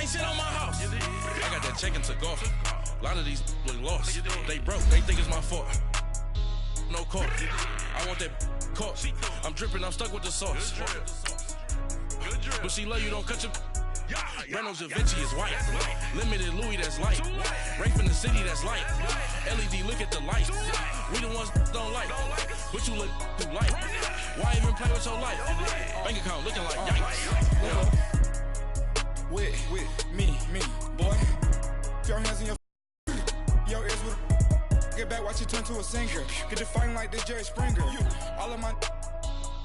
ain't sit on my house. I got that check and took off. A lot of these look lost. They broke, they think it's my fault. No court. I want that court. I'm dripping, I'm stuck with the sauce. But she love you, don't cut your. Reynolds Da Vinci is white. Limited Louis, that's light. Rape in the city, that's light. LED, look at the light. We the ones don't like. But you look too light. Why even play with your life? Bank account looking like yikes. With me, boy. Your hands in your ears with get back, watch you turn to a singer. Get to fighting like this Jerry Springer. All of my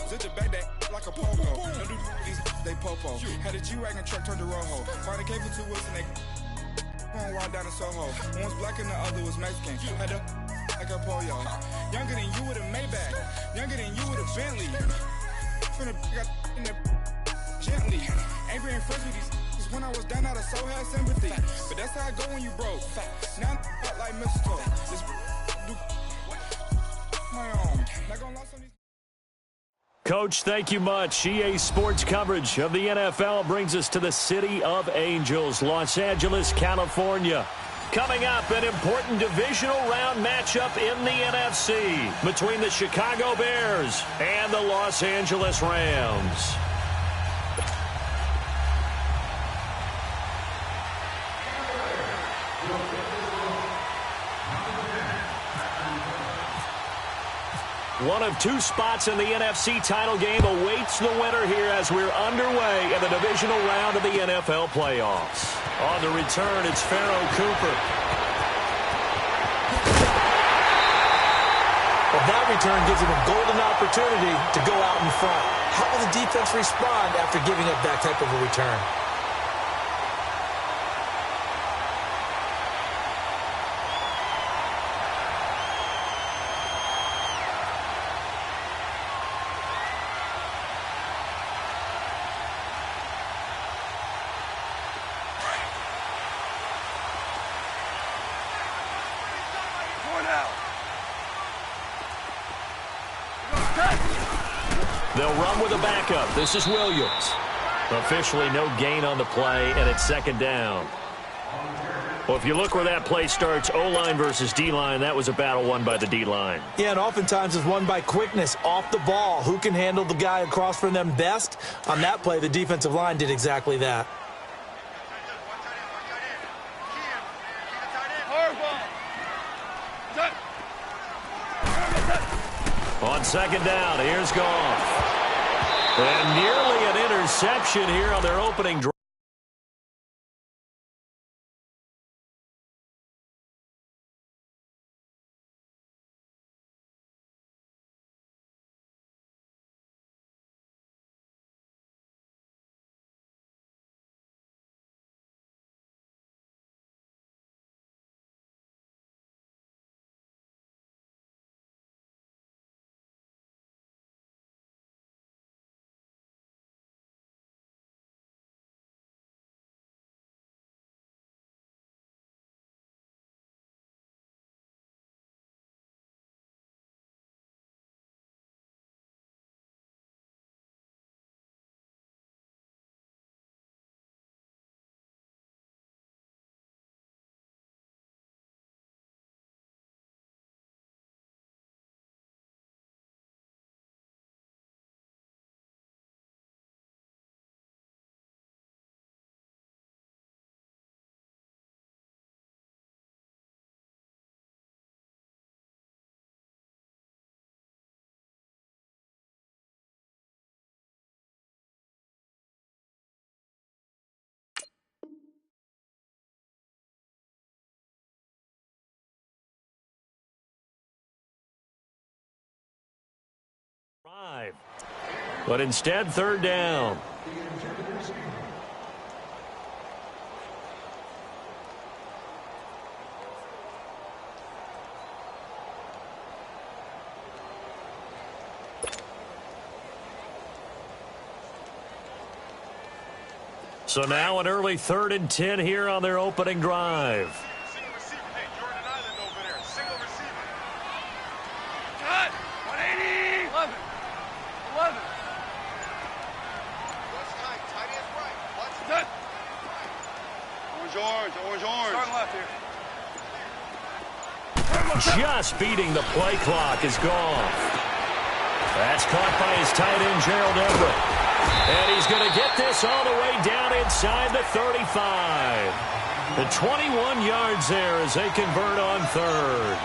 zip the back that like a popo. No do these they popo. Had a G-Wagon truck turned to Rojo. Find a cable 2 wheels and they going wild down in Soho. One was black and the other was Mexican. Had a like a pollo. Younger than you with a Maybach. Younger than you with a Bentley. Finna got in the gently. Ain't been friends with these. When I was down out of so had sympathy. But that's how I go when you broke. Now I'm like mistletoe. This do my own. Not gonna lost on these. Coach, thank you much. EA Sports coverage of the NFL brings us to the City of Angels, Los Angeles, California. Coming up, an important divisional round matchup in the NFC between the Chicago Bears and the Los Angeles Rams. One of 2 spots in the NFC title game awaits the winner here as we're underway in the divisional round of the NFL playoffs. On the return, it's Pharaoh Cooper. Well, that return gives him a golden opportunity to go out in front. How will the defense respond after giving up that type of a return? They'll run with a backup. This is Williams. Officially no gain on the play, and it's second down. Well, if you look where that play starts, O-line versus D-line, that was a battle won by the D-line. Yeah, and oftentimes it's won by quickness off the ball. Who can handle the guy across from them best? On that play, the defensive line did exactly that. On second down, here's Goff. And nearly an interception here on their opening drive. But instead, third down. So now an early 3rd and 10 here on their opening drive. Single receiver. Hey, Jordan Island over there. Single receiver. Cut. 180. 11. 11. What's tight? Tight is right. What's that? orange. Starting left here. Just beating the play clock is gone. That's caught by his tight end, Gerald Everett. And he's going to get this all the way down inside the 35. The 21 yards there as they convert on third.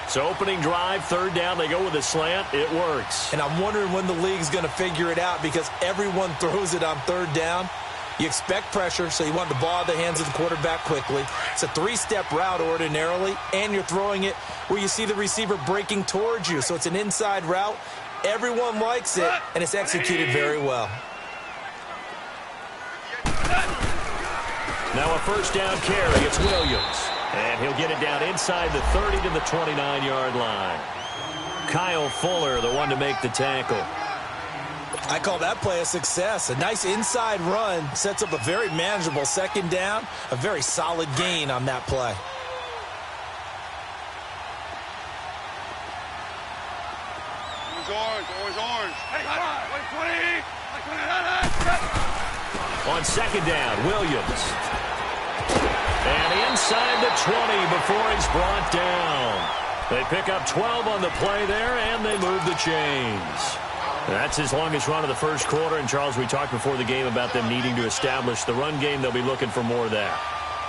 So opening drive, third down, they go with a slant. It works. And I'm wondering when the league's going to figure it out because everyone throws it on third down. You expect pressure, so you want the ball in the hands of the quarterback quickly. It's a three-step route ordinarily, and you're throwing it where you see the receiver breaking towards you. So it's an inside route. Everyone likes it, and it's executed very well. Now a first down carry. It's Williams. And he'll get it down inside the 30 to the 29-yard line. Kyle Fuller, the one to make the tackle. I call that play a success. A nice inside run sets up a very manageable second down. A very solid gain on that play. Orange. Hey, 20. On second down, Williams. And inside the 20 before he's brought down. They pick up 12 on the play there, and they move the chains. That's his longest run of the first quarter. And, Charles, we talked before the game about them needing to establish the run game. They'll be looking for more of that.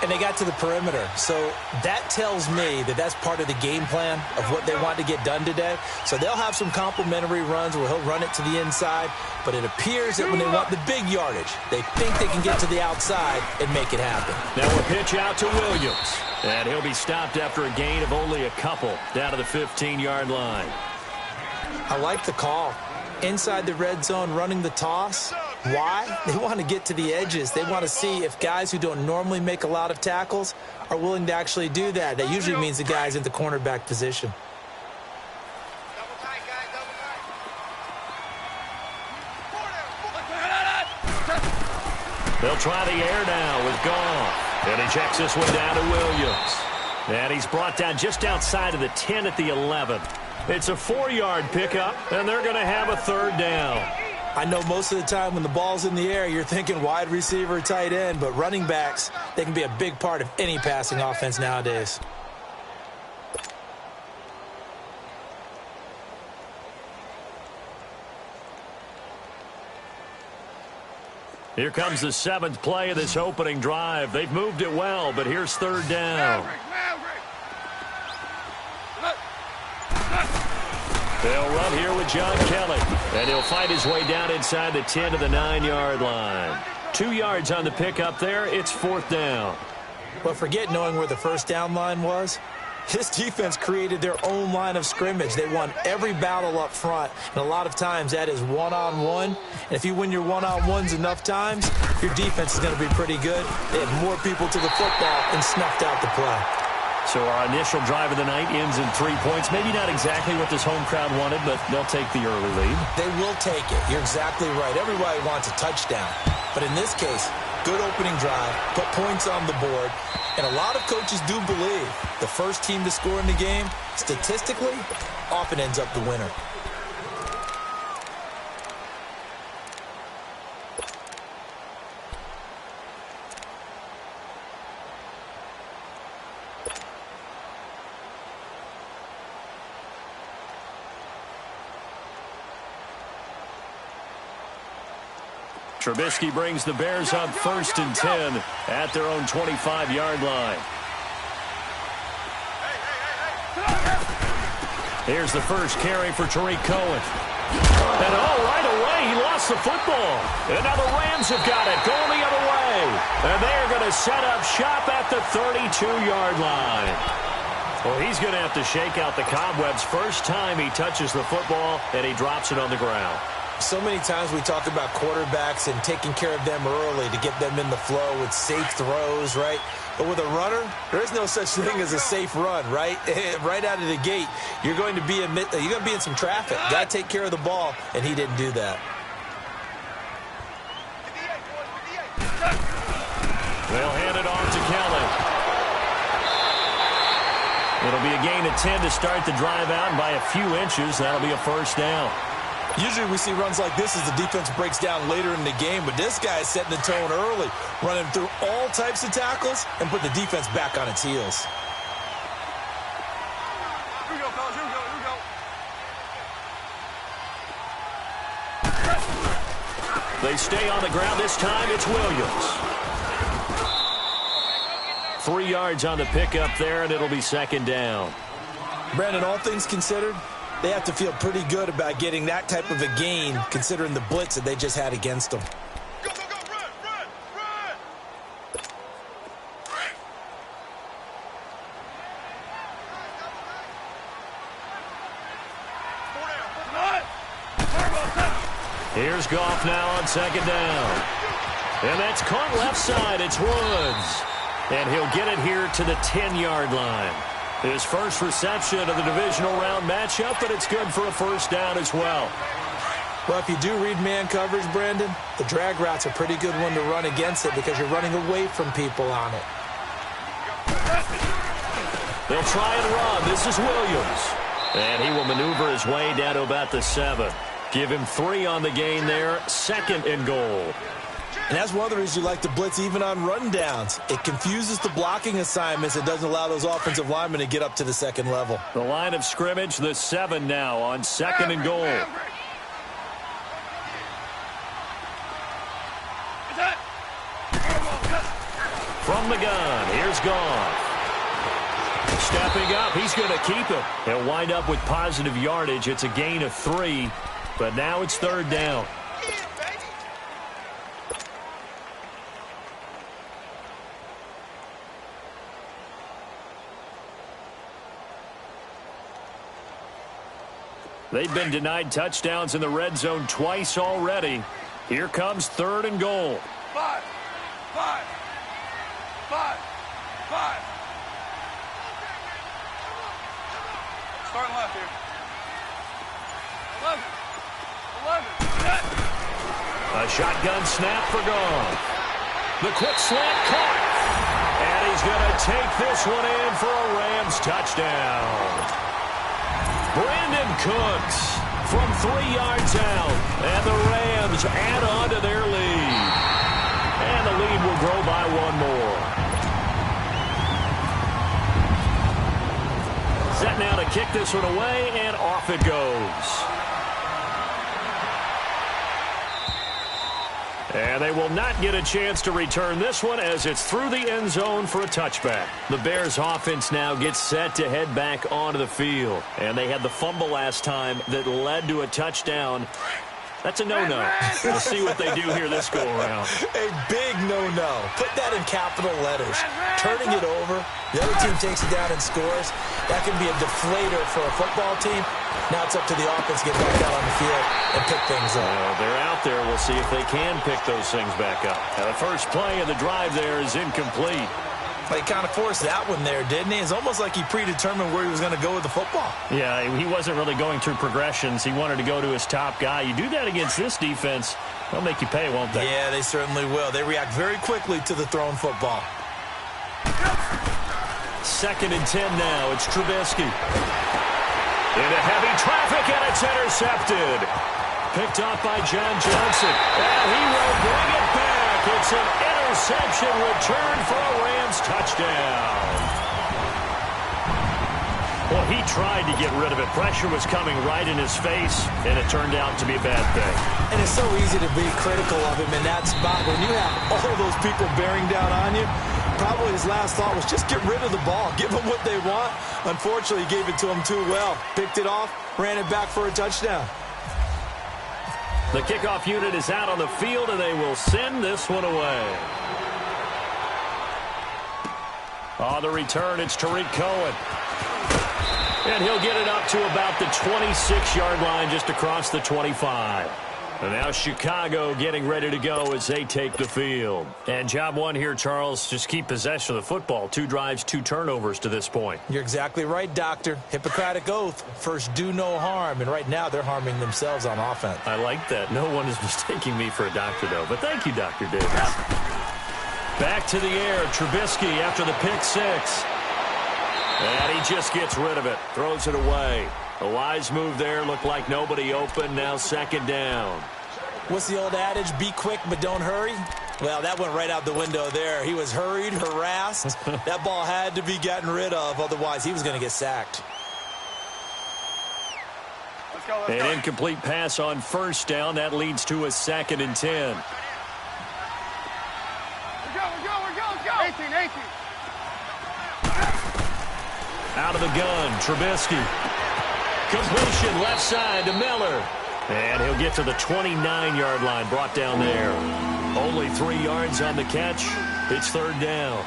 And they got to the perimeter. So that tells me that that's part of the game plan of what they want to get done today. So they'll have some complimentary runs where he'll run it to the inside. But it appears that when they want the big yardage, they think they can get to the outside and make it happen. Now a pitch out to Williams. And he'll be stopped after a gain of only a couple down to the 15-yard line. I like the call. Inside the red zone, running the toss. Why? They want to get to the edges. They want to see if guys who don't normally make a lot of tackles are willing to actually do that. That usually means the guy's in the cornerback position. They'll try the air now with Goff. And he checks this one down to Williams. And he's brought down just outside of the 10 at the 11. It's a 4-yard pickup, and they're going to have a third down. I know most of the time when the ball's in the air, you're thinking wide receiver, tight end, but running backs, they can be a big part of any passing offense nowadays. Here comes the 7th play of this opening drive. They've moved it well, but here's third down. They'll run here with John Kelly, and he'll fight his way down inside the 10 to the 9-yard line. 2 yards on the pickup there. It's fourth down. Well, forget knowing where the first down line was. This defense created their own line of scrimmage. They won every battle up front, and a lot of times that is one-on-one. And if you win your one-on-ones enough times, your defense is going to be pretty good. They had more people to the football and snuffed out the play. So our initial drive of the night ends in 3 points. Maybe not exactly what this home crowd wanted, but they'll take the early lead. They will take it. You're exactly right. Everybody wants a touchdown. But in this case, good opening drive, put points on the board. And a lot of coaches do believe the first team to score in the game, statistically, often ends up the winner. Trubisky brings the Bears up 1st and 10 at their own 25-yard line. Here's the first carry for Tariq Cohen. And right away, he lost the football. And now the Rams have got it, going the other way. And they're going to set up shop at the 32-yard line. Well, he's going to have to shake out the cobwebs. First time he touches the football, and he drops it on the ground. So many times we talk about quarterbacks and taking care of them early to get them in the flow with safe throws, right? But with a runner, there is no such thing as a safe run, right? Right out of the gate, you're going to be in some traffic. Got to take care of the ball, and he didn't do that. They'll hand it off to Kelly. It'll be a gain of 10 to start the drive out, and by a few inches, that'll be a first down. Usually we see runs like this as the defense breaks down later in the game, but this guy is setting the tone early, running through all types of tackles and put the defense back on its heels. Here we go, fellas. Here we go. Here we go. They stay on the ground. This time it's Williams. 3 yards on the pickup there, and it'll be second down. Brandon, all things considered, they have to feel pretty good about getting that type of a gain considering the blitz that they just had against them. Go, go, go. Run, run, run. Here's Goff now on second down. And that's caught left side. It's Woods. And he'll get it here to the 10-yard line. His first reception of the divisional round matchup, but it's good for a first down as well. Well, if you do read man coverage, Brandon, the drag route's a pretty good one to run against it because you're running away from people on it. They'll try and run. This is Williams. And he will maneuver his way down to about the 7. Give him 3 on the gain there. 2nd and goal. And that's one of the reasons you like to blitz even on run downs. It confuses the blocking assignments. It doesn't allow those offensive linemen to get up to the second level. The line of scrimmage, the 7 now on 2nd and goal. From the gun, here's Goff. Stepping up, he's going to keep it. He'll wind up with positive yardage. It's a gain of 3, but now it's 3rd down. They've been denied touchdowns in the red zone twice already. Here comes 3rd and goal. 5, 5, 5, 5. Starting left here. 11. 11. A shotgun snap for Goff. The quick slant caught. And he's going to take this one in for a Rams touchdown. Brandon Cooks from 3 yards out. And the Rams add on to their lead. And the lead will grow by 1 more. Set now to kick this one away, and off it goes. And they will not get a chance to return this one as it's through the end zone for a touchback. The Bears offense now gets set to head back onto the field. And they had the fumble last time that led to a touchdown. That's a no-no. We'll see what they do here this go-around. A big no-no. Put that in capital letters. Turning it over, the other team takes it down and scores. That can be a deflator for a football team. Now it's up to the offense to get back out on the field and pick things up. They're out there. We'll see if they can pick those things back up. Now, the first play of the drive there is incomplete. He kind of forced that one there, didn't he? It's almost like he predetermined where he was going to go with the football. Yeah, he wasn't really going through progressions. He wanted to go to his top guy. You do that against this defense, they'll make you pay, won't they? Yeah, they certainly will. They react very quickly to the thrown football. 2nd and 10 now. It's Trubisky. Into heavy traffic, and it's intercepted. Picked off by John Johnson. And he will bring it back. It's an interception return for a Rams touchdown. Well, he tried to get rid of it. Pressure was coming right in his face, and it turned out to be a bad thing. And it's so easy to be critical of him in that spot. When you have all those people bearing down on you, probably his last thought was just get rid of the ball. Give them what they want. Unfortunately, he gave it to them too well. Picked it off, ran it back for a touchdown. The kickoff unit is out on the field, and they will send this one away. On the return, it's Tariq Cohen. And he'll get it up to about the 26-yard line, just across the 25. And now Chicago getting ready to go as they take the field. And job one here, Charles, just keep possession of the football. 2 drives, 2 turnovers to this point. You're exactly right, Doctor. Hippocratic oath. First, do no harm. And right now, they're harming themselves on offense. I like that. No one is mistaking me for a doctor, though. But thank you, Dr. Davis. Back to the air. Trubisky after the pick 6. And he just gets rid of it. Throws it away. A wise move there. Looked like nobody open. Now second down. What's the old adage? Be quick, but don't hurry. Well, that went right out the window there. He was hurried, harassed. That ball had to be gotten rid of. Otherwise, he was going to get sacked. An incomplete pass on first down. That leads to a 2nd and 10. We're go. 18. Out of the gun, Trubisky. Completion left side to Miller. And he'll get to the 29-yard line, brought down there. Only 3 yards on the catch. It's third down.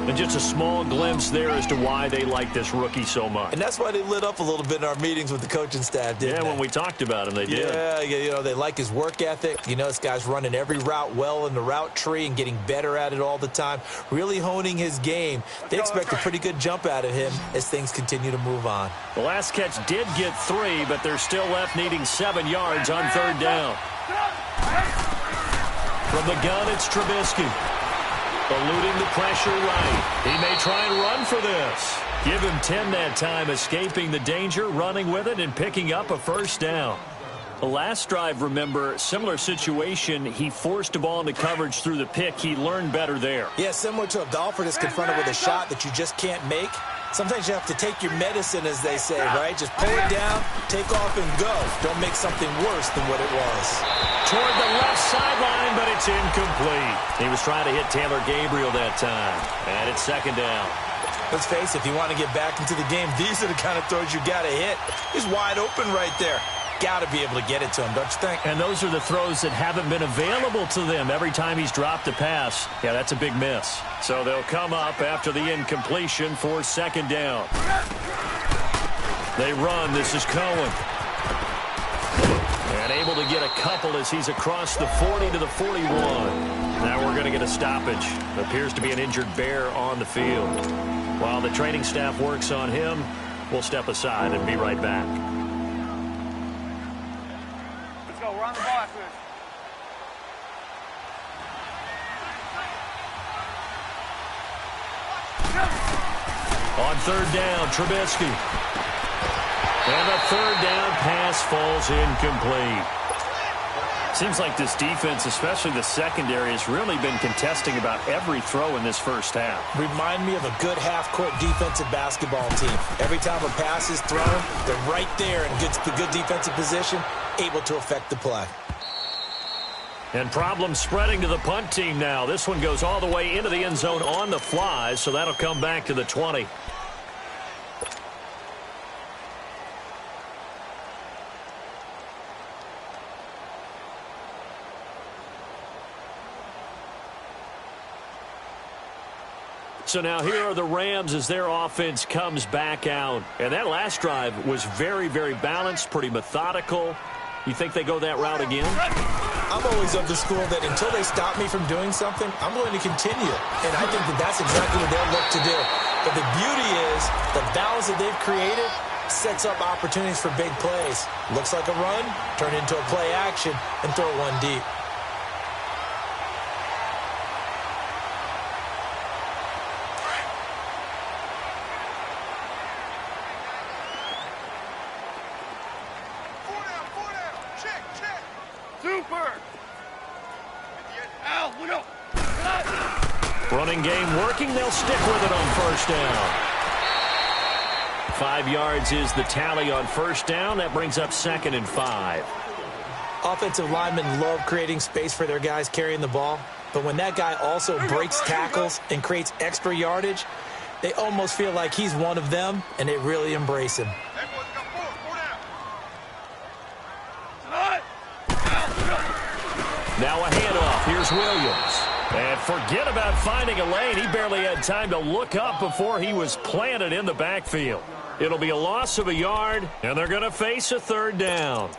And just a small glimpse there as to why they like this rookie so much. And that's why they lit up a little bit in our meetings with the coaching staff, didn't they? When we talked about him, they did. Yeah, you know, they like his work ethic. You know, this guy's running every route well in the route tree and getting better at it all the time, really honing his game. They expect a pretty good jump out of him as things continue to move on. The last catch did get 3, but they're still left needing 7 yards on third down. From the gun, it's Trubisky. Eluding the pressure right. He may try and run for this. Give him 10 that time, escaping the danger, running with it, and picking up a first down. The last drive, remember, similar situation. He forced a ball into coverage through the pick. He learned better there. Yeah, similar to a golfer that's confronted with a shot that you just can't make. Sometimes you have to take your medicine, as they say, right? Just pull it down, take off, and go. Don't make something worse than what it was. Toward the left sideline, but it's incomplete. He was trying to hit Taylor Gabriel that time. And it's second down. Let's face it, if you want to get back into the game, these are the kind of throws you got to hit. He's wide open right there. Got to be able to get it to him, don't you think? And those are the throws that haven't been available to them every time he's dropped a pass. Yeah, that's a big miss. So they'll come up after the incompletion for second down. They run. This is Cohen. And able to get a couple as he's across the 40 to the 41. Now we're going to get a stoppage. Appears to be an injured Bear on the field. While the training staff works on him, we'll step aside and be right back. Let's go. We're on the ball after this. On third down, Trubisky. And the third down pass falls incomplete. Seems like this defense, especially the secondary, has really been contesting about every throw in this first half. Remind me of a good half-court defensive basketball team. Every time a pass is thrown, they're right there in good defensive position, able to affect the play. And problems spreading to the punt team now. This one goes all the way into the end zone on the fly, so that'll come back to the 20. So now here are the Rams as their offense comes back out. And that last drive was very, very balanced, pretty methodical. You think they go that route again? I'm always of the school that until they stop me from doing something, I'm going to continue. And I think that that's exactly what they'll look to do. But the beauty is the balance that they've created sets up opportunities for big plays. Looks like a run, turn into a play action, and throw one deep. Running game working. They'll stick with it on first down. 5 yards is the tally on first down. That brings up 2nd and 5. Offensive linemen love creating space for their guys carrying the ball. But when that guy also breaks tackles and creates extra yardage, they almost feel like he's one of them, and they really embrace him. Now a handoff. Here's Williams. And forget about finding a lane. He barely had time to look up before he was planted in the backfield. It'll be a loss of a yard, and they're going to face a third down.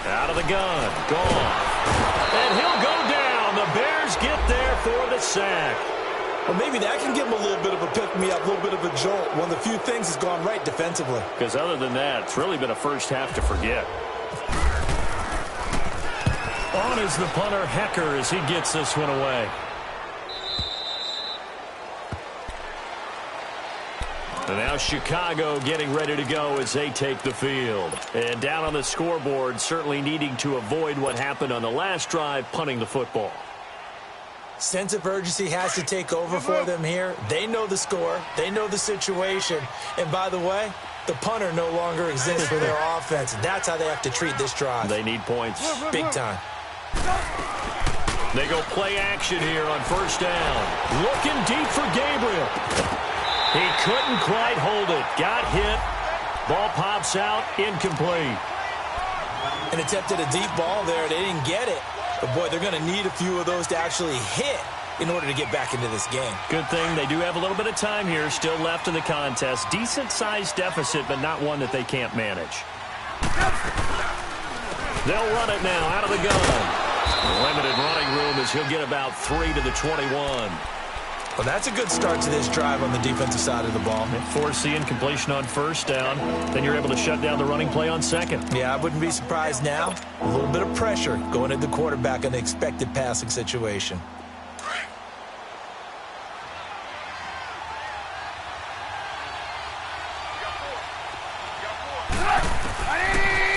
Out of the gun. Gone. And he'll go down. The Bears get there for the sack. Well, maybe that can give them a little bit of a pick-me-up, a little bit of a jolt. One of the few things has gone right defensively. Because other than that, it's really been a first half to forget. On is the punter, Hecker, as he gets this one away. And now Chicago getting ready to go as they take the field. And down on the scoreboard, certainly needing to avoid what happened on the last drive, punting the football. Sense of urgency has to take over for them here. They know the score. They know the situation. And by the way, the punter no longer exists for their offense. That's how they have to treat this drive. They need points. Big time. They go play action here on first down. Looking deep for Gabriel. He couldn't quite hold it. Got hit. Ball pops out. Incomplete. An attempt at a deep ball there. They didn't get it. But, boy, they're going to need a few of those to actually hit in order to get back into this game. Good thing they do have a little bit of time here still left in the contest. Decent-sized deficit, but not one that they can't manage. They'll run it now out of the gun. Limited running room as he'll get about 3 to the 21. Well, that's a good start to this drive on the defensive side of the ball. Force the incompletion on first down. Then you're able to shut down the running play on second. Yeah, I wouldn't be surprised now. A little bit of pressure going at the quarterback in the expected passing situation.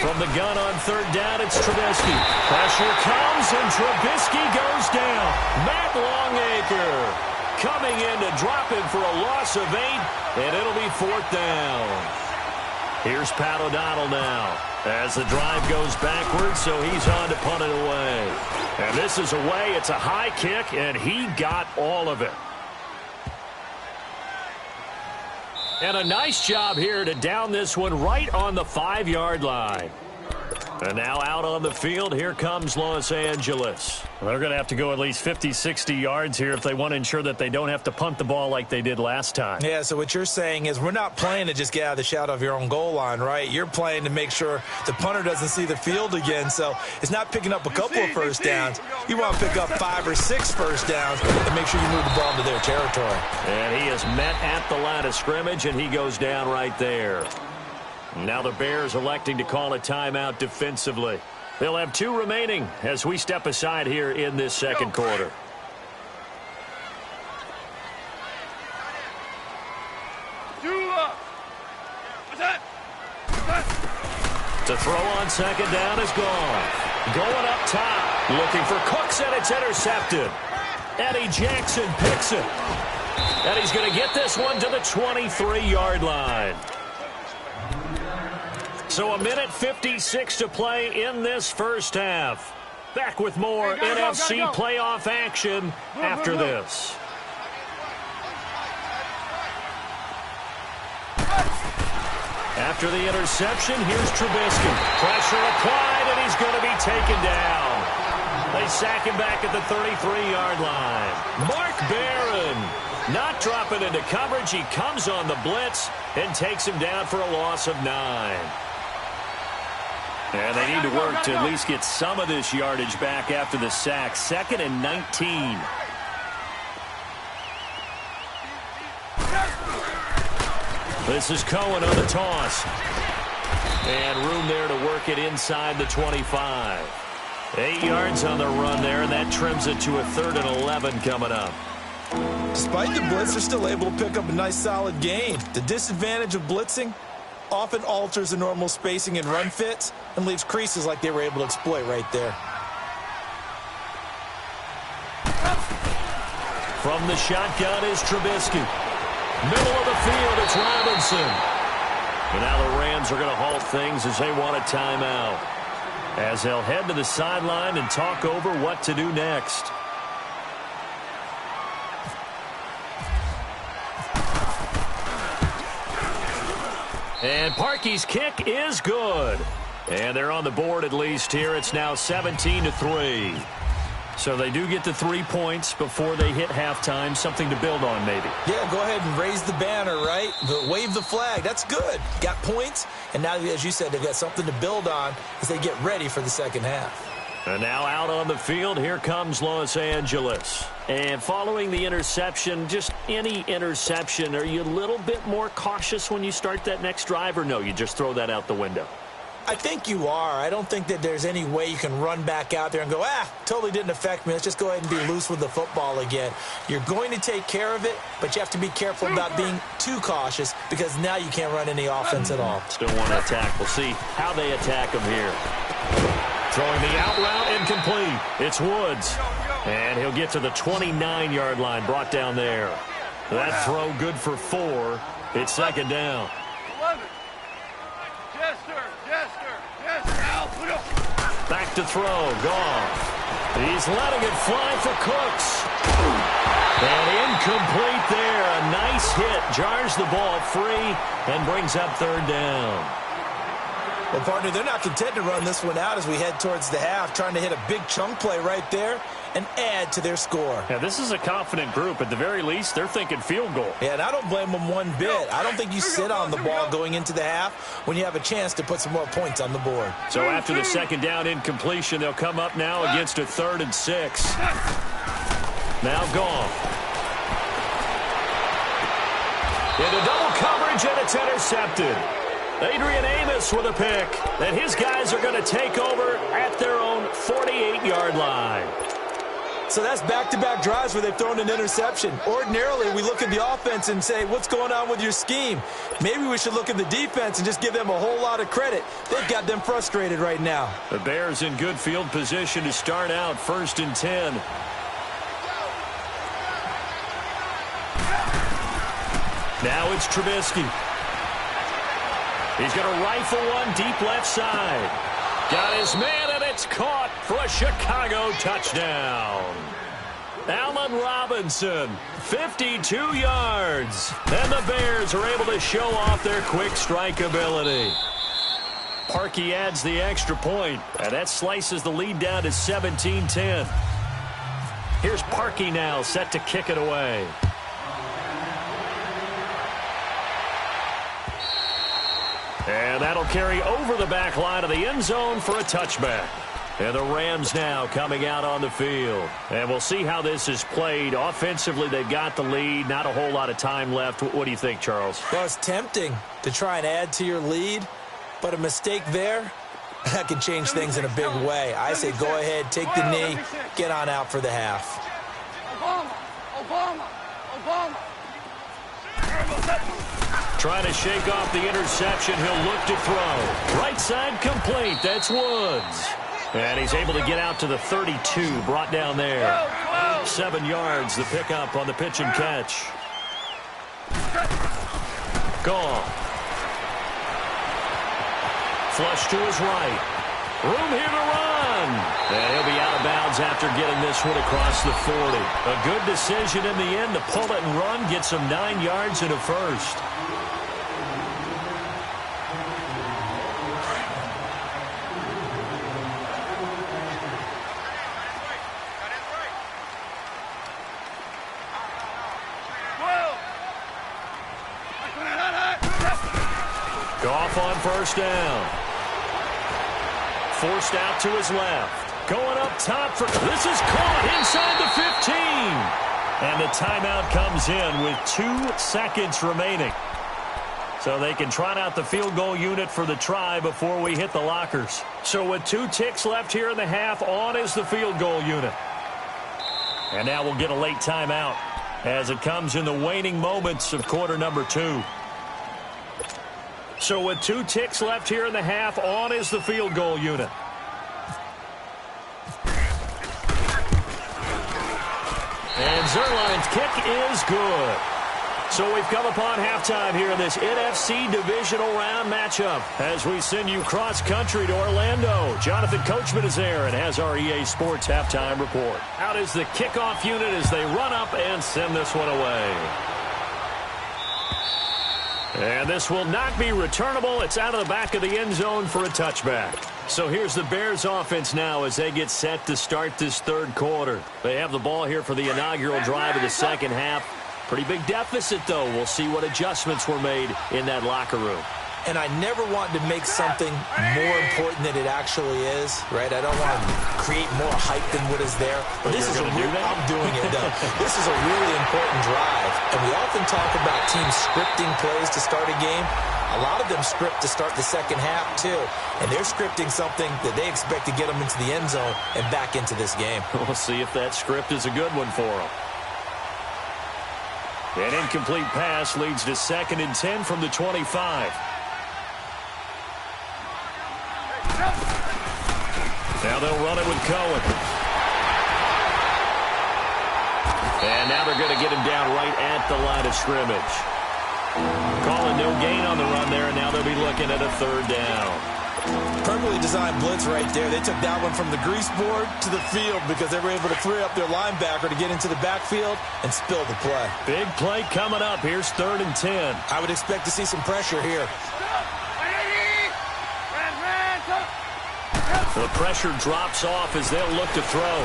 From the gun on third down, it's Trubisky. Pressure comes, and Trubisky goes down. Matt Longacre coming in to drop him for a loss of 8, and it'll be fourth down. Here's Pat O'Donnell now as the drive goes backwards, so he's on to punt it away. And this is away. It's a high kick, and he got all of it. And a nice job here to down this one right on the 5-yard line. And now out on the field, here comes Los Angeles. They're going to have to go at least 50, 60 yards here if they want to ensure that they don't have to punt the ball like they did last time. Yeah, so what you're saying is we're not playing to just get out of the shadow of your own goal line, right? You're playing to make sure the punter doesn't see the field again. So it's not picking up a couple of first downs. You want to pick up 5 or 6 first downs and make sure you move the ball into their territory. And he is met at the line of scrimmage, and he goes down right there. Now the Bears electing to call a timeout defensively. They'll have 2 remaining as we step aside here in this second quarter. To throw on second down is gone. Going up top, looking for Cooks, and it's intercepted. Eddie Jackson picks it. And he's going to get this one to the 23-yard line. So 1:56 to play in this first half. Back with more NFC playoff action after this. After the interception, here's Trubisky. Pressure applied, and he's going to be taken down. They sack him back at the 33-yard line. Mark Barron not dropping into coverage. He comes on the blitz and takes him down for a loss of 9. And they need to work to at least get some of this yardage back after the sack. 2nd and 19. This is Cohen on the toss. And room there to work it inside the 25. 8 yards on the run there, and that trims it to a 3rd and 11 coming up. Despite the blitz, they're still able to pick up a nice solid gain. The disadvantage of blitzing often alters the normal spacing and run fits and leaves creases like they were able to exploit right there. From the shotgun is Trubisky. Middle of the field, it's Robinson. And now the Rams are going to halt things as they want a timeout, as they'll head to the sideline and talk over what to do next. And Parkey's kick is good. And they're on the board at least here. It's now 17-3. So they do get the 3 points before they hit halftime. Something to build on, maybe. Yeah, go ahead and raise the banner, right? Wave the flag. That's good. Got points. And now, as you said, they've got something to build on as they get ready for the second half. And now out on the field, here comes Los Angeles. And following the interception, just any interception, are you a little bit more cautious when you start that next drive, or no, you just throw that out the window? I think you are. I don't think that there's any way you can run back out there and go, totally didn't affect me. Let's just go ahead and be loose with the football again. You're going to take care of it, but you have to be careful about being too cautious because now you can't run any offense at all. Still want to attack. We'll see how they attack him here. Throwing the out route, incomplete. It's Woods. And he'll get to the 29-yard line, brought down there. That throw good for 4. It's second down. 11. Back to throw, Goff. He's letting it fly for Cooks. And incomplete there. A nice hit. Jars the ball free and brings up third down. Well, partner, they're not content to run this one out as we head towards the half, trying to hit a big chunk play right there and add to their score. Yeah, this is a confident group. At the very least, they're thinking field goal. Yeah, and I don't blame them one bit. I don't think you sit on the ball going into the half when you have a chance to put some more points on the board. So after the second down incompletion, they'll come up now against a 3rd and 6. Now Goff. Into double coverage, and it's intercepted. Adrian Amos with a pick. And his guys are going to take over at their own 48-yard line. So that's back-to-back drives where they've thrown an interception. Ordinarily, we look at the offense and say, what's going on with your scheme? Maybe we should look at the defense and just give them a whole lot of credit. They've got them frustrated right now. The Bears in good field position to start out 1st and 10. Now it's Trubisky. He's going to rifle one deep left side. Got his man, and it's caught for a Chicago touchdown. Allen Robinson, 52 yards. And the Bears are able to show off their quick strike ability. Parkey adds the extra point, and that slices the lead down to 17-10. Here's Parkey now, set to kick it away. And that'll carry over the back line of the end zone for a touchback. And the Rams now coming out on the field. And we'll see how this is played. Offensively, they've got the lead. Not a whole lot of time left. What do you think, Charles? Well, it's tempting to try and add to your lead, but a mistake there, that can change things in a big way. I say go ahead, take the knee, get on out for the half. Obama. Trying to shake off the interception. He'll look to throw. Right side complete. That's Woods. And he's able to get out to the 32. Brought down there. 7 yards, the pickup on the pitch and catch. Gone. Flush to his right. Room here to run. And he'll be out of bounds after getting this one across the 40. A good decision in the end to pull it and run. Gets him 9 yards and a first. Goff on first down. Forced out to his left. Going up top for... This is caught inside the 15. And the timeout comes in with 2 seconds remaining. So they can trot out the field goal unit for the try before we hit the lockers. So with 2 ticks left here in the half, on is the field goal unit. And now we'll get a late timeout as it comes in the waning moments of quarter number 2. So with 2 ticks left here in the half, on is the field goal unit. And Zerline's kick is good. So we've come upon halftime here in this NFC divisional round matchup as we send you cross-country to Orlando. Jonathan Coachman is there and has our EA Sports halftime report. Out is the kickoff unit as they run up and send this one away. And this will not be returnable. It's out of the back of the end zone for a touchback. So here's the Bears offense now as they get set to start this 3rd quarter. They have the ball here for the inaugural drive of the second half. Pretty big deficit, though. We'll see what adjustments were made in that locker room. and I never want to make something more important than it actually is, right? I don't want to create more hype than what is there. But this is I'm doing it, though. This is a really important drive, and we often talk about teams scripting plays to start a game. A lot of them script to start the second half, too, and they're scripting something that they expect to get them into the end zone and back into this game. We'll see if that script is a good one for them. An incomplete pass leads to 2nd and 10 from the 25. Now they'll run it with Cohen. And now they're going to get him down right at the line of scrimmage. Calling no gain on the run there, and now they'll be looking at a 3rd down. Perfectly designed blitz right there. They took that one from the grease board to the field because they were able to free up their linebacker to get into the backfield and spill the play. Big play coming up. Here's 3rd and 10. I would expect to see some pressure here. The pressure drops off as they'll look to throw.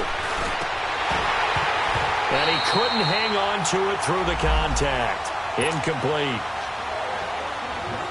And he couldn't hang on to it through the contact. Incomplete.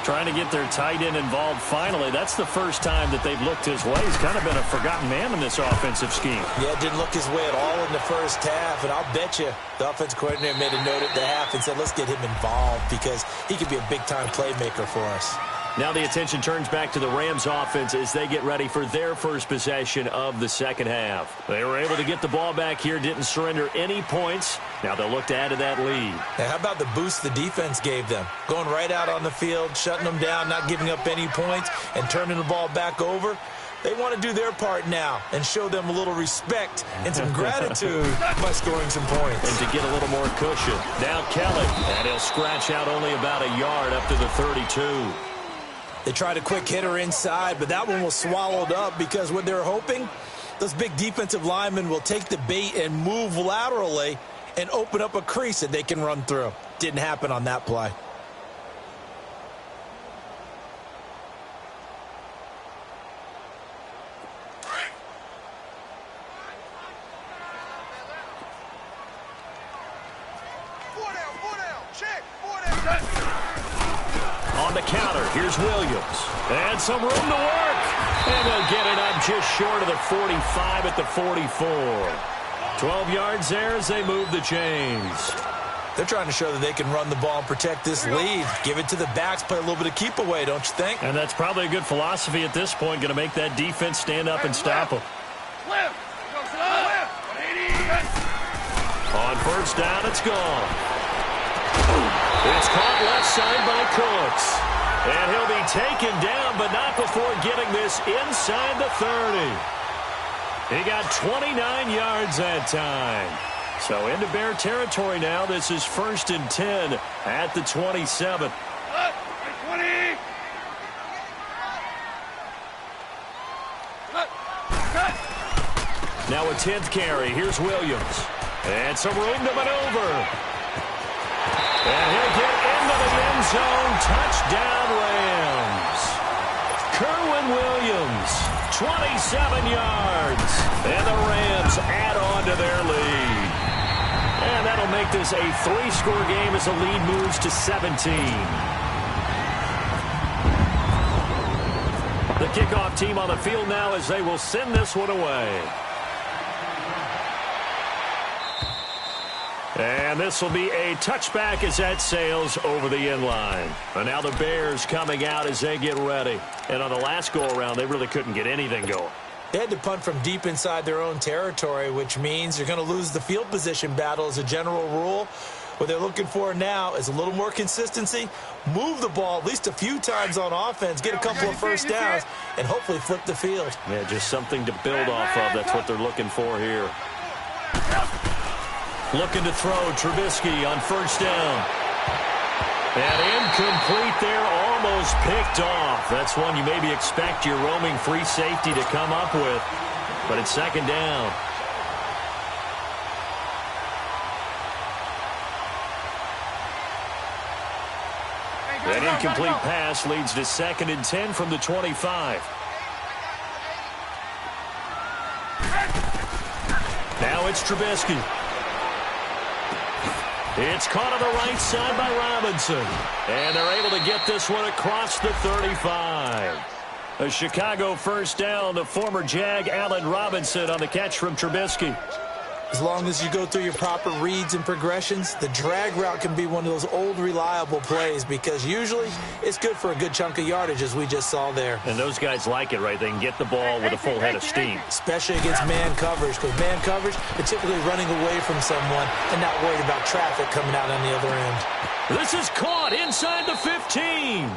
Trying to get their tight end involved finally. That's the first time that they've looked his way. He's kind of been a forgotten man in this offensive scheme. Yeah, didn't look his way at all in the first half. And I'll bet you the offensive coordinator made a note at the half and said, let's get him involved because he could be a big-time playmaker for us. Now the attention turns back to the Rams offense as they get ready for their first possession of the second half. They were able to get the ball back here, didn't surrender any points. Now they'll look to add to that lead. Now, how about the boost the defense gave them? Going right out on the field, shutting them down, not giving up any points, and turning the ball back over. They want to do their part now and show them a little respect and some gratitude by scoring some points. And to get a little more cushion. Now Kelly, and he'll scratch out only about a yard up to the 32. They tried a quick hitter inside, but that one was swallowed up because what they're hoping, those big defensive linemen will take the bait and move laterally and open up a crease that they can run through. Didn't happen on that play. On the counter, here's Williams. And some room to work. And they'll get it up just short of the 45 at the 44. 12 yards there as they move the chains. They're trying to show that they can run the ball and protect this lead. Give it to the backs, play a little bit of keep away, don't you think? And that's probably a good philosophy at this point, going to make that defense stand up and stop them. On first down, it's gone. It's caught left side by Cooks. And he'll be taken down, but not before getting this inside the 30. He got 29 yards that time. So into Bear territory now. This is 1st and 10 at the 27. Now a 10th carry. Here's Williams. And some room to maneuver. And he'll get into the end zone. Touchdown, Rams. Kerwin Williams, 27 yards. And the Rams add on to their lead. And that'll make this a 3-score game as the lead moves to 17. The kickoff team on the field now as they will send this one away. And this will be a touchback as that sails over the end line. And now the Bears coming out as they get ready. And on the last go-around, they really couldn't get anything going. They had to punt from deep inside their own territory, which means they're going to lose the field position battle as a general rule. What they're looking for now is a little more consistency, move the ball at least a few times on offense, get a couple of first downs, and hopefully flip the field. Yeah, just something to build off of. That's what they're looking for here. Looking to throw Trubisky on first down. And incomplete there, almost picked off. That's one you maybe expect your roaming free safety to come up with. But it's second down. That incomplete pass leads to 2nd and 10 from the 25. Now it's Trubisky. It's caught on the right side by Robinson. And they're able to get this one across the 35. A Chicago first down to former Jag Allen Robinson on the catch from Trubisky. As long as you go through your proper reads and progressions, the drag route can be one of those old reliable plays because usually it's good for a good chunk of yardage, as we just saw there. And those guys like it, right? They can get the ball with a full head of steam. Especially against man coverage, because man coverage, they're typically running away from someone and not worried about traffic coming out on the other end. This is caught inside the 15.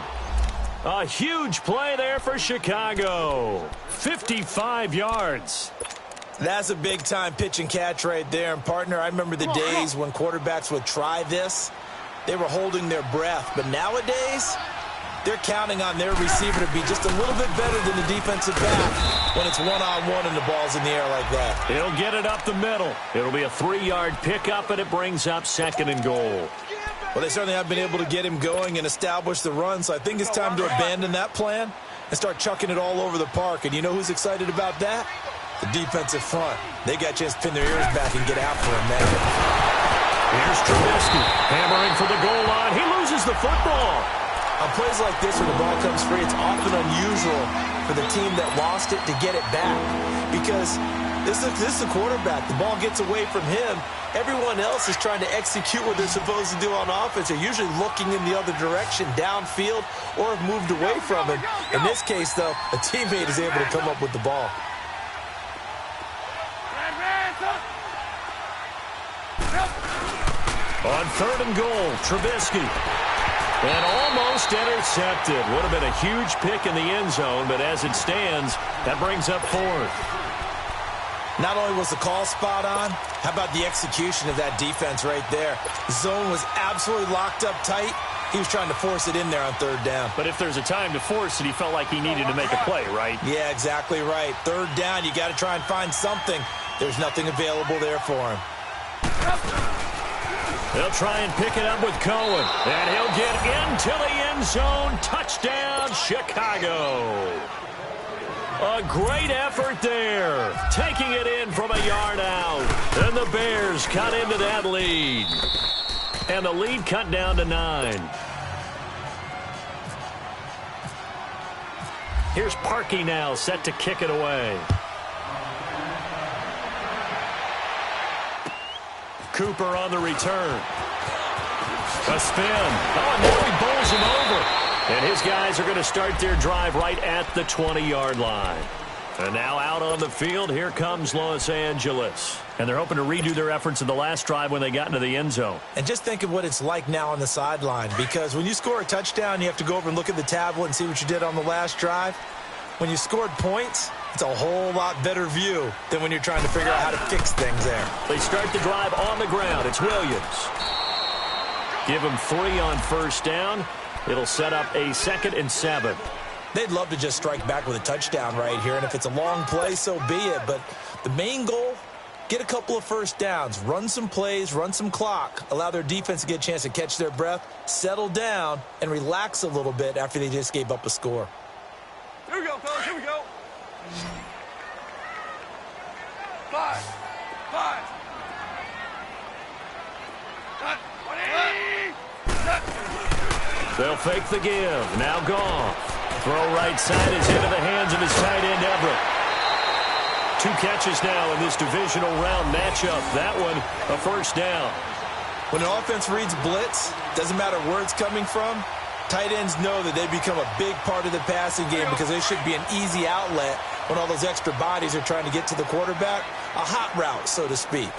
A huge play there for Chicago. 55 yards. That's a big-time pitch and catch right there. And, partner, I remember the days when quarterbacks would try this. They were holding their breath. But nowadays, they're counting on their receiver to be just a little bit better than the defensive back when it's one-on-one and the ball's in the air like that. He'll get it up the middle. It'll be a 3-yard pickup, and it brings up 2nd and goal. Well, they certainly have been able to get him going and establish the run, so I think it's time to abandon that plan and start chucking it all over the park. And you know who's excited about that? The defensive front. They got a chance to pin their ears back and get after him, man. Here's Trubisky hammering for the goal line. He loses the football. On plays like this where the ball comes free, it's often unusual for the team that lost it to get it back because this is the quarterback. The ball gets away from him. Everyone else is trying to execute what they're supposed to do on offense. They're usually looking in the other direction, downfield, or have moved away from him. In this case, though, a teammate is able to come up with the ball. On 3rd and goal, Trubisky. And almost intercepted. Would have been a huge pick in the end zone, but as it stands, that brings up 4th. Not only was the call spot on, how about the execution of that defense right there? The zone was absolutely locked up tight. He was trying to force it in there on 3rd down. But if there's a time to force it, he felt like he needed to make a play, right? Yeah, exactly right. 3rd down, you got to try and find something. There's nothing available there for him. They'll try and pick it up with Cohen. And he'll get into the end zone. Touchdown, Chicago. A great effort there. Taking it in from a yard out. And the Bears cut into that lead. And the lead cut down to 9. Here's Parkey now, set to kick it away. Cooper on the return. A spin. Oh, and now he bowls him over. And his guys are going to start their drive right at the 20-yard line. And now out on the field, here comes Los Angeles. And they're hoping to redo their efforts in the last drive when they got into the end zone. And just think of what it's like now on the sideline, because when you score a touchdown, you have to go over and look at the tablet and see what you did on the last drive. When you scored points, it's a whole lot better view than when you're trying to figure out how to fix things there. They start the drive on the ground. It's Williams. Give him 3 on 1st down. It'll set up a 2nd and 7. They'd love to just strike back with a touchdown right here, and if it's a long play, so be it. But the main goal, get a couple of 1st downs, run some plays, run some clock, allow their defense to get a chance to catch their breath, settle down, and relax a little bit after they just gave up a score. Here we go, fellas, here we go. 5. 180. They'll fake the give. Now Goff. Throw right side is into the hands of his tight end, Everett. 2 catches now in this divisional round matchup. That one, a 1st down. When an offense reads blitz, doesn't matter where it's coming from, tight ends know that they become a big part of the passing game because they should be an easy outlet when all those extra bodies are trying to get to the quarterback. A hot route, so to speak.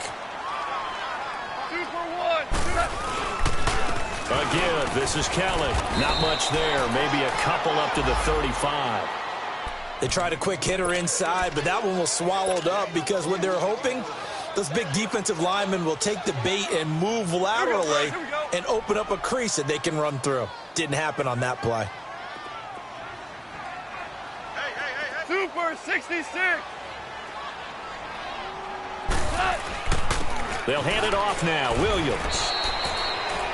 2 for 1. Again, this is Kelly. Not much there. Maybe a couple up to the 35. They tried a quick hitter inside, but that one was swallowed up because what they're hoping, those big defensive linemen will take the bait and move laterally and open up a crease that they can run through. Didn't happen on that play. Hey. 2 for 66. They'll hand it off now. Williams.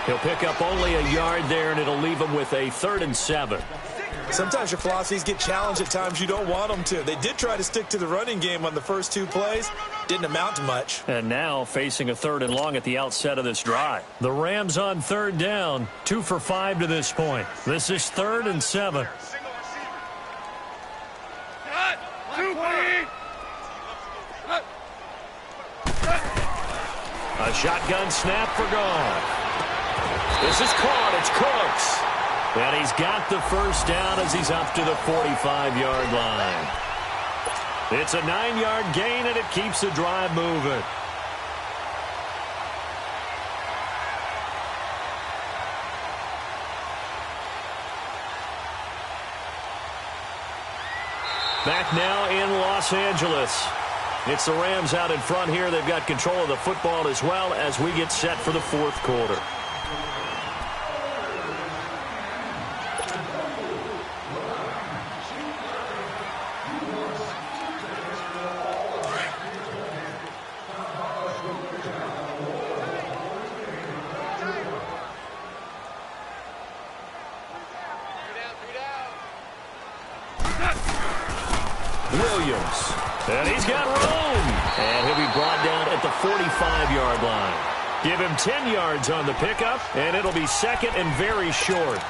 He'll pick up only a yard there, and it'll leave him with a 3rd and 7. Sometimes your philosophies get challenged at times you don't want them to. They did try to stick to the running game on the first 2 plays. Didn't amount to much. And now facing a 3rd and long at the outset of this drive. The Rams on 3rd down, 2 for 5 to this point. This is 3rd and 7. Single receiver. Cut. 2 feet. A shotgun snap for Goff. This is caught. It's Cooks. And he's got the first down as he's up to the 45-yard line. It's a 9-yard gain, and it keeps the drive moving. Back now in Los Angeles. It's the Rams out in front here. They've got control of the football as well as we get set for the 4th quarter. Williams. And he's got room. And he'll be brought down at the 45-yard line. Give him 10 yards on the pickup, and it'll be 2nd and very short.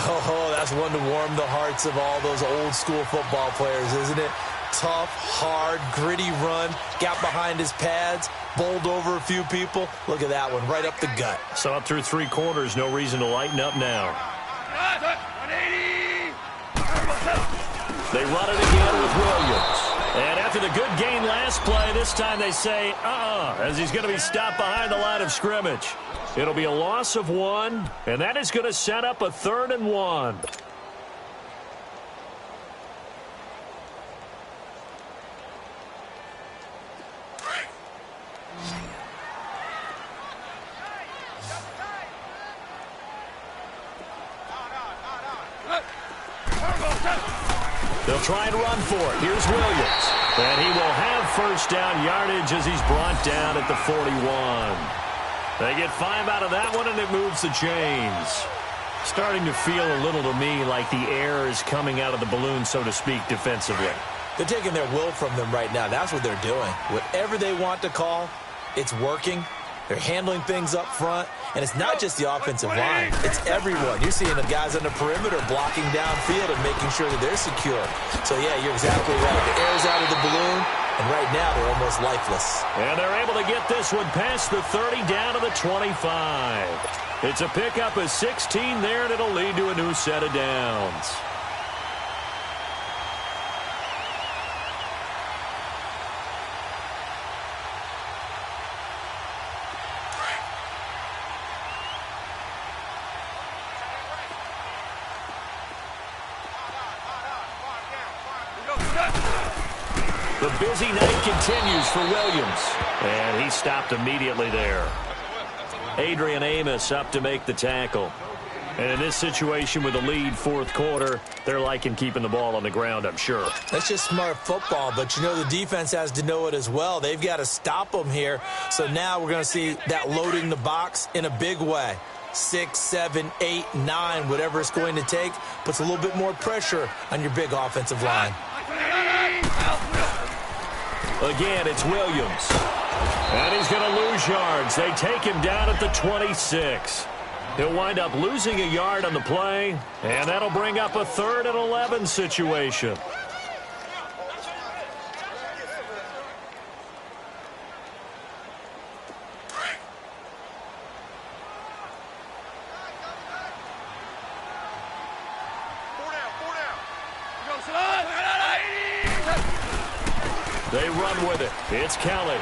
Oh, that's one to warm the hearts of all those old-school football players, isn't it? Tough, hard, gritty run. Got behind his pads, bowled over a few people. Look at that one, right up the gut. So up through 3 quarters, no reason to lighten up now. 180. They run it again with Williams. And after the good gain last play, this time they say, as he's going to be stopped behind the line of scrimmage. It'll be a loss of 1, and that is going to set up a 3rd and 1. They'll try and run for it. Here's Williams. And he will have first down yardage as he's brought down at the 41. They get 5 out of that one, and it moves the chains. Starting to feel a little to me like the air is coming out of the balloon, so to speak, defensively. They're taking their will from them right now. That's what they're doing. Whatever they want to call, it's working. They're handling things up front. And it's not just the offensive line. It's everyone. You're seeing the guys on the perimeter blocking downfield and making sure that they're secure. So, yeah, you're exactly right. The air's out of the balloon, and right now they're almost lifeless. And they're able to get this one past the 30 down to the 25. It's a pickup of 16 there, and it'll lead to a new set of downs. The busy night continues for Williams. And he stopped immediately there. Adrian Amos up to make the tackle. And in this situation with a lead 4th quarter, they're liking keeping the ball on the ground, I'm sure. That's just smart football, but you know the defense has to know it as well. They've got to stop them here. So now we're going to see that loading the box in a big way. 6, 7, 8, 9, whatever it's going to take, puts a little bit more pressure on your big offensive line. Again, it's Williams. And he's going to lose yards. They take him down at the 26. He'll wind up losing a yard on the play, and that'll bring up a 3rd and 11 situation. They run with it. It's Kelly.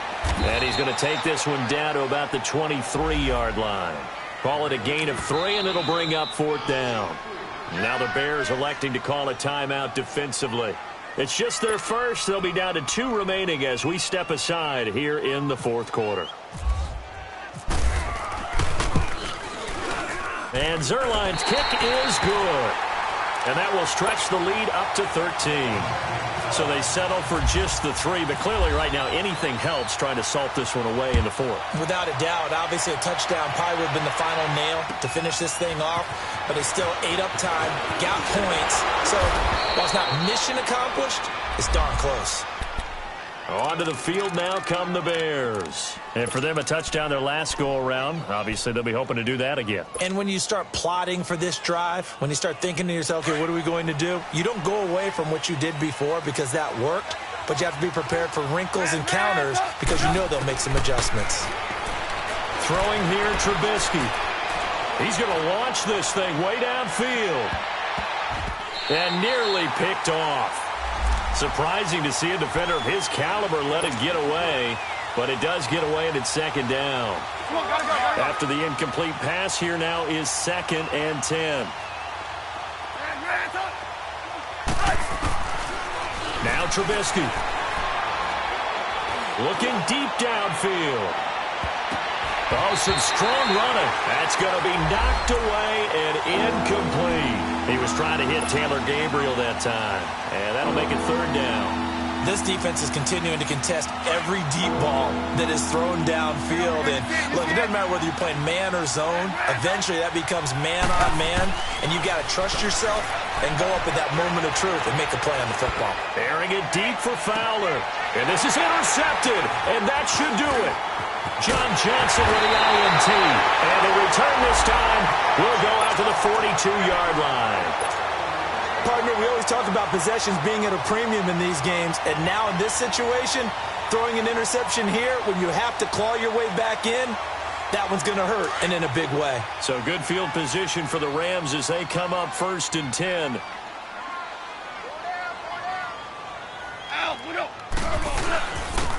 And he's going to take this one down to about the 23-yard line. Call it a gain of 3, and it'll bring up 4th down. Now the Bears electing to call a timeout defensively. It's just their first. They'll be down to 2 remaining as we step aside here in the 4th quarter. And Zerline's kick is good. And that will stretch the lead up to 13. So they settle for just the 3, but clearly right now anything helps trying to salt this one away in the 4th. Without a doubt, obviously a touchdown probably would have been the final nail to finish this thing off, but they still ate up time, got points. So while it's not mission accomplished, it's darn close. Onto the field now come the Bears. And for them, a touchdown their last go-around. Obviously, they'll be hoping to do that again. And when you start plotting for this drive, when you start thinking to yourself, okay, what are we going to do? You don't go away from what you did before because that worked, but you have to be prepared for wrinkles and counters because you know they'll make some adjustments. Throwing here, Trubisky. He's going to launch this thing way downfield. And nearly picked off. Surprising to see a defender of his caliber let it get away, but it does get away and it's 2nd down. After the incomplete pass, here now is 2nd and 10. Now Trubisky. Looking deep downfield. Oh, some strong running. That's going to be knocked away and incomplete. He was trying to hit Taylor Gabriel that time, and that'll make it 3rd down. This defense is continuing to contest every deep ball that is thrown downfield. And, look, it doesn't matter whether you're playing man or zone. Eventually, that becomes man-on-man, and you've got to trust yourself and go up at that moment of truth and make a play on the football. Airing it deep for Fowler. And this is intercepted, and that should do it. John Johnson with the INT. And the return this time will go out to the 42-yard line. Partner, we always talk about possessions being at a premium in these games. And now in this situation, throwing an interception here when you have to claw your way back in, that one's going to hurt, and in a big way. So good field position for the Rams as they come up 1st and 10.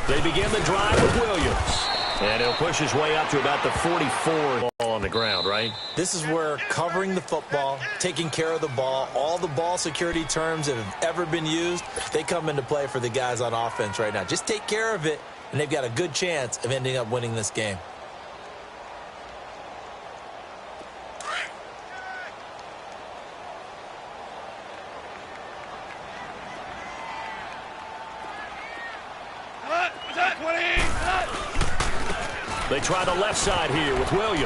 They begin the drive with Williams. And he'll push his way up to about the 44 ball on the ground, right? This is where covering the football, taking care of the ball, all the ball security terms that have ever been used, they come into play for the guys on offense right now. Just take care of it, and they've got a good chance of ending up winning this game. They try the left side here with Williams.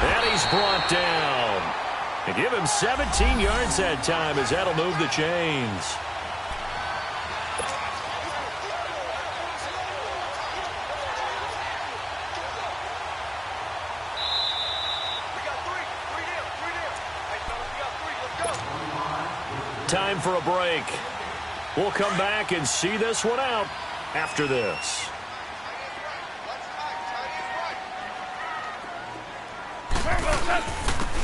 And he's brought down. And give him 17 yards that time as that'll move the chains. Time for a break. We'll come back and see this one out after this.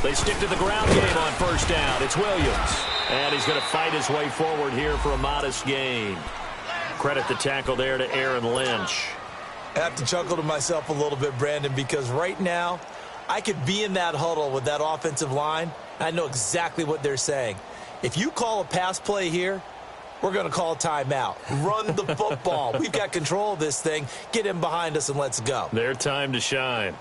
They stick to the ground game on 1st down. It's Williams. And he's going to fight his way forward here for a modest gain. Credit the tackle there to Aaron Lynch. I have to chuckle to myself a little bit, Brandon, because right now I could be in that huddle with that offensive line. I know exactly what they're saying. If you call a pass play here, we're going to call a timeout. Run the football. We've got control of this thing. Get him behind us and let's go. Their time to shine.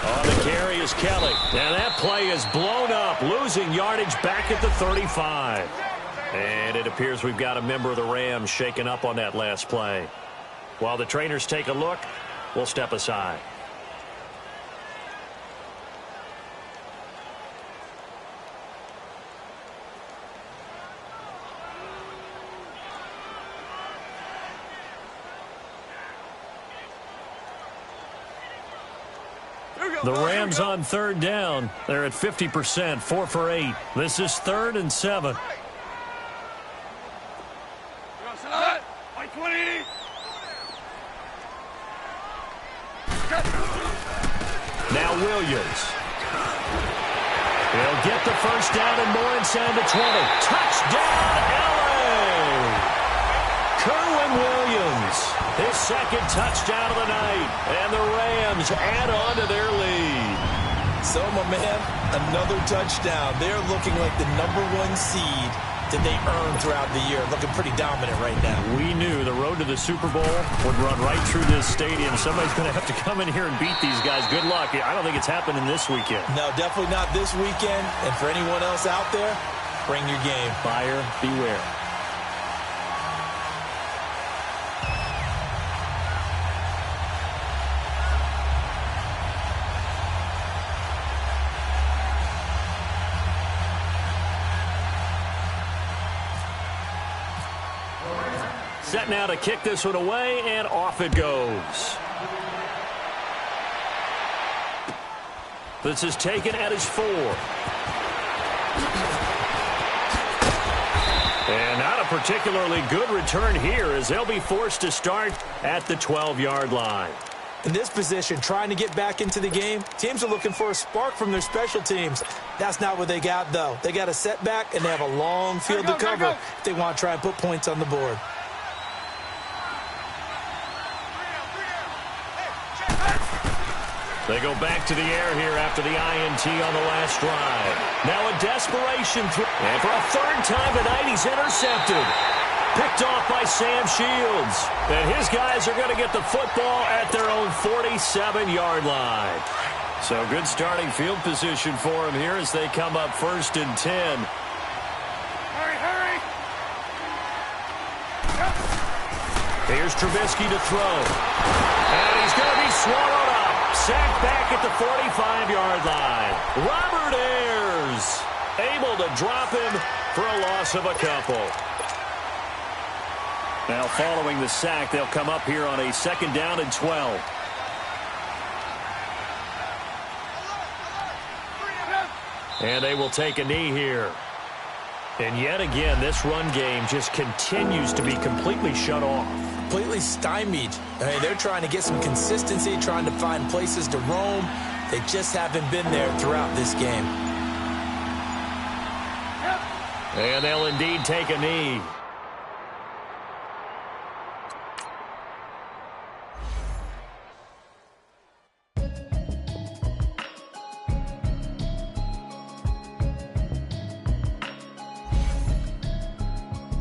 On the carry is Kelly. And that play is blown up, losing yardage back at the 35. And it appears we've got a member of the Rams shaken up on that last play. While the trainers take a look, we'll step aside. The Rams on 3rd down. They're at 50%, 4 for 8. This is 3rd and 7. Now Williams. He'll get the 1st down and more inside the 20. Touchdown, L.A. Kerwin Williams. His 2nd touchdown of the night. And the Rams add on to their lead. So, my man, another touchdown. They're looking like the #1 seed that they earned throughout the year. Looking pretty dominant right now. We knew the road to the Super Bowl would run right through this stadium. Somebody's going to have to come in here and beat these guys. Good luck. I don't think it's happening this weekend. No, definitely not this weekend. And for anyone else out there, bring your game. Buyer beware. Set now to kick this one away, and off it goes. This is taken at his 4. And not a particularly good return here as they'll be forced to start at the 12-yard line. In this position, trying to get back into the game, teams are looking for a spark from their special teams. That's not what they got, though. They got a setback, and they have a long field to cover if they want to try and put points on the board. They go back to the air here after the INT on the last drive. Now a desperation throw. And for a third time tonight, he's intercepted. Picked off by Sam Shields. And his guys are going to get the football at their own 47-yard line. So good starting field position for him here as they come up 1st and 10. Hurry! Here's Trubisky to throw. And he's going to be swallowed up. Sacked back at the 45-yard line. Robert Ayers able to drop him for a loss of a couple. Now following the sack, they'll come up here on a 2nd down and 12. And they will take a knee here. And yet again, this run game just continues to be completely shut off. Completely stymied. They're trying to get some consistency, trying to find places to roam. They just haven't been there throughout this game. And they'll indeed take a knee.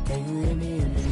Can you hear me in the